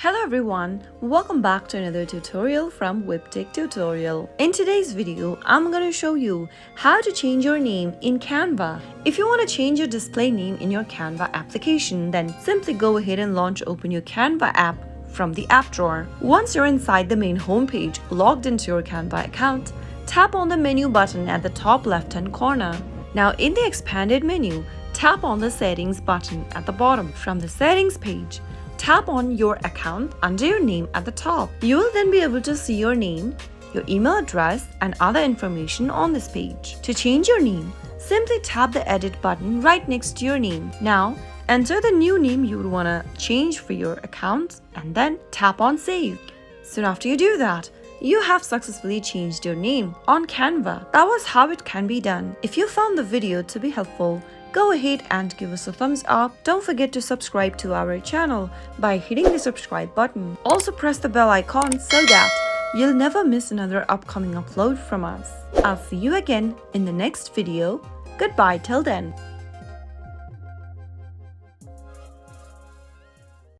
Hello everyone, welcome back to another tutorial from Webtech Tutorial. In today's video, I'm going to show you how to change your name in Canva. If you want to change your display name in your Canva application, then simply go ahead and open your Canva app from the app drawer. Once you're inside the main homepage, logged into your Canva account, tap on the menu button at the top left-hand corner. Now in the expanded menu, tap on the settings button at the bottom. From the settings page, tap on your account under your name at the top. You will then be able to see your name, your email address, and other information on this page. To change your name, simply tap the edit button right next to your name. Now, enter the new name you would want to change for your account and then tap on save. Soon after you do that, you have successfully changed your name on Canva. That was how it can be done. If you found the video to be helpful, go ahead and give us a thumbs up. Don't forget to subscribe to our channel by hitting the subscribe button. Also press the bell icon so that you'll never miss another upcoming upload from us. I'll see you again in the next video. Goodbye till then.